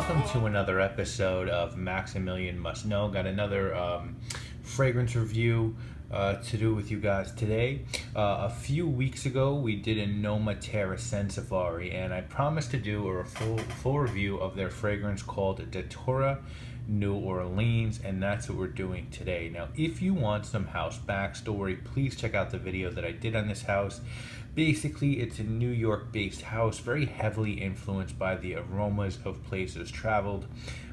welcome to another episode of Maximilian Must Know. Got another fragrance review to do with you guys today. A few weeks ago, we did a Nomaterra Scent Safari, and I promised to do a full review of their fragrance called Datura, New Orleans, and that's what we're doing today. Now, if you want some house backstory, please check out the video that I did on this house. Basically, it's a New York-based house, very heavily influenced by the aromas of places traveled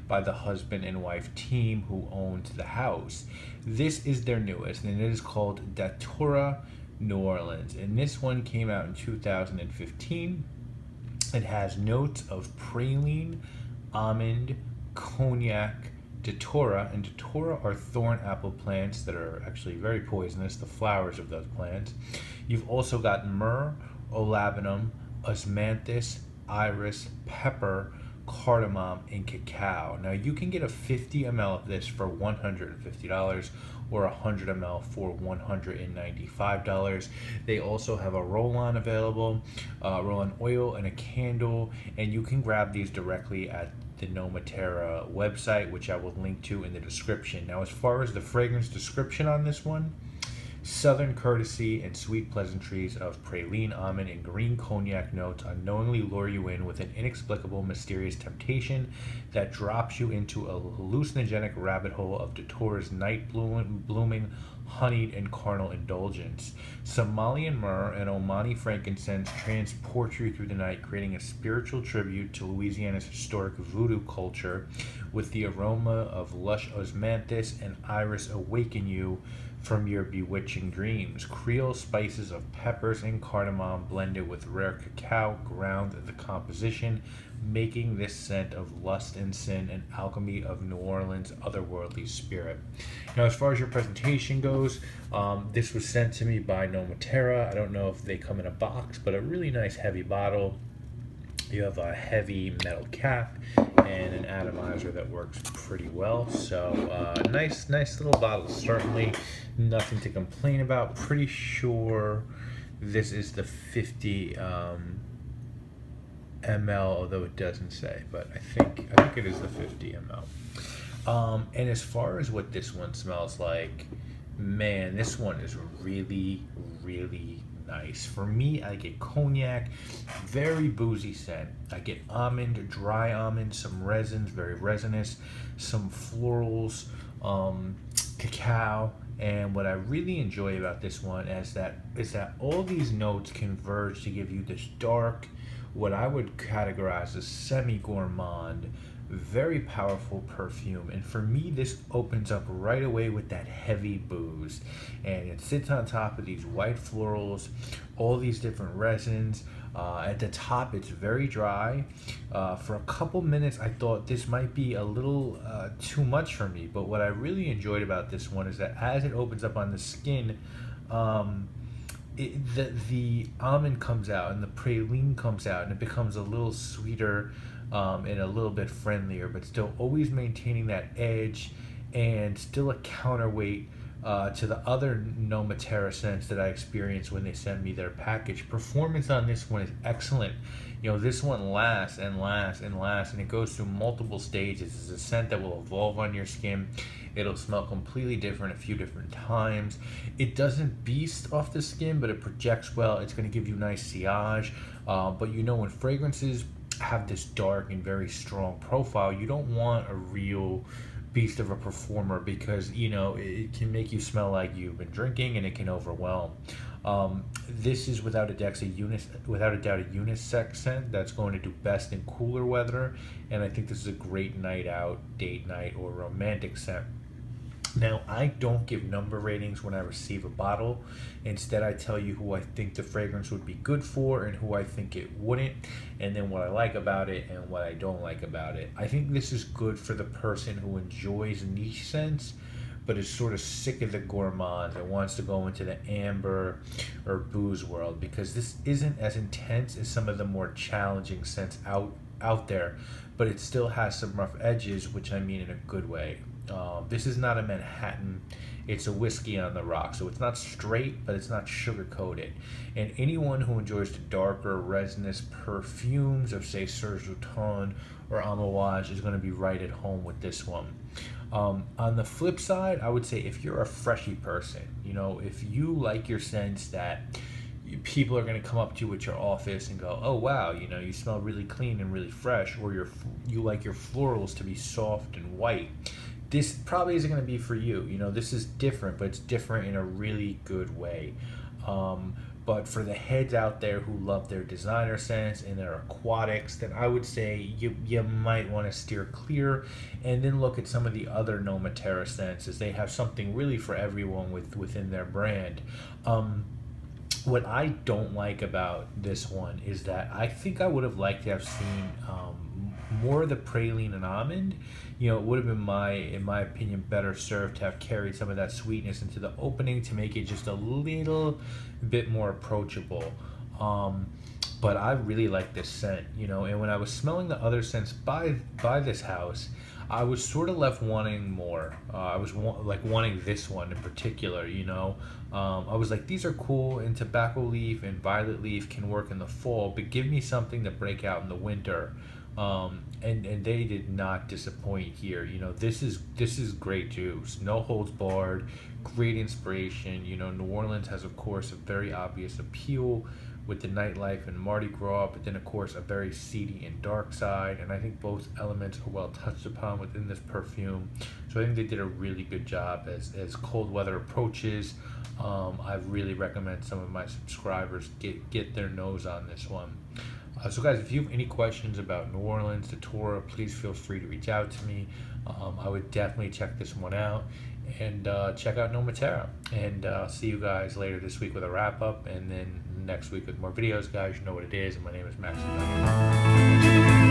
by the husband and wife team who owned the house. This is their newest, and it is called Datura, New Orleans, and this one came out in 2015. It has notes of praline, almond, cognac, Datura, and Datura are thorn apple plants that are actually very poisonous, the flowers of those plants. You've also got myrrh, olabinum, osmanthus, iris, pepper, cardamom, and cacao. Now you can get a 50 ml of this for $150 or 100 ml for $195. They also have a roll-on available, roll-on oil and a candle, and you can grab these directly at the Nomaterra website, which I will link to in the description. Now, as far as the fragrance description on this one, southern courtesy and sweet pleasantries of praline, almond, and green cognac notes unknowingly lure you in with an inexplicable, mysterious temptation that drops you into a hallucinogenic rabbit hole of Datura's night-blooming, honeyed, and carnal indulgence. Somalian myrrh and Omani frankincense transport you through the night, creating a spiritual tribute to Louisiana's historic voodoo culture, with the aroma of lush osmanthus and iris awaken you from your bewitching dreams. Creole spices of peppers and cardamom blended with rare cacao ground the composition, making this scent of lust and sin and alchemy of New Orleans' otherworldly spirit. Now, as far as your presentation goes, this was sent to me by Nomaterra. I don't know if they come in a box, but a really nice heavy bottle. You have a heavy metal cap and an atomizer that works pretty well. So nice little bottle. Certainly nothing to complain about. Pretty sure this is the 50 ml, although it doesn't say, but I think it is the 50 ml. And as far as what this one smells like, man, this one is really nice. For me, I get cognac, very boozy scent. I get almond, dry almond, some resins, very resinous, some florals, cacao. And what I really enjoy about this one is that all these notes converge to give you this dark, what I would categorize as semi-gourmand, very powerful perfume. And for me, this opens up right away with that heavy booze, and it sits on top of these white florals, all these different resins. At the top, it's very dry. For a couple minutes, I thought this might be a little too much for me, but what I really enjoyed about this one is that as it opens up on the skin, the almond comes out and the praline comes out, and it becomes a little sweeter and a little bit friendlier, but still always maintaining that edge and still a counterweight to the other Nomaterra scents that I experienced when they sent me their package. Performance on this one is excellent. You know, this one lasts and lasts and lasts, and it goes through multiple stages. It's a scent that will evolve on your skin. It'll smell completely different a few different times. It doesn't beast off the skin, but it projects well. It's going to give you nice sillage. But you know, when fragrances have this dark and very strong profile, you don't want a real beast of a performer, because you know it can make you smell like you've been drinking, and it can overwhelm. This is without a doubt a unisex scent that's going to do best in cooler weather, and I think this is a great night out, date night, or romantic scent. Now, I don't give number ratings when I receive a bottle. Instead, I tell you who I think the fragrance would be good for and who I think it wouldn't, and then what I like about it and what I don't like about it. I think this is good for the person who enjoys niche scents, but is sort of sick of the gourmand and wants to go into the amber or booze world, because this isn't as intense as some of the more challenging scents out there, but it still has some rough edges, which I mean in a good way. This is not a Manhattan. It's a whiskey on the rock, so it's not straight, but it's not sugar coated. And anyone who enjoys the darker resinous perfumes of, say, Serge Lutens or Amouage is going to be right at home with this one. On the flip side, I would say if you're a freshy person, if you like your scents that people are going to come up to you at your office and go, oh wow, you smell really clean and really fresh, or you like your florals to be soft and white, this probably isn't going to be for you. This is different, but it's different in a really good way. But for the heads out there who love their designer scents and their aquatics, then I would say you might want to steer clear, and then look at some of the other Nomaterra scents, as they have something really for everyone within their brand. What I don't like about this one is that I think I would have liked to have seen more of the praline and almond. It would have been, in my opinion, better served to have carried some of that sweetness into the opening to make it just a little bit more approachable. But I really like this scent, and when I was smelling the other scents by this house, I was sort of left wanting more. I was wanting this one in particular, I was like, these are cool, and tobacco leaf and violet leaf can work in the fall, but give me something to break out in the winter. And they did not disappoint here. This is great juice, no holds barred, great inspiration. New Orleans has, of course, a very obvious appeal with the nightlife and Mardi Gras, but then, of course, a very seedy and dark side, and I think both elements are well touched upon within this perfume. So I think they did a really good job as cold weather approaches. I really recommend some of my subscribers get their nose on this one. So guys, if you have any questions about New Orleans, Datura, please feel free to reach out to me. I would definitely check this one out, and check out Nomaterra. And see you guys later this week with a wrap up, and then next week with more videos, guys. You know what it is, and my name is Maximilian.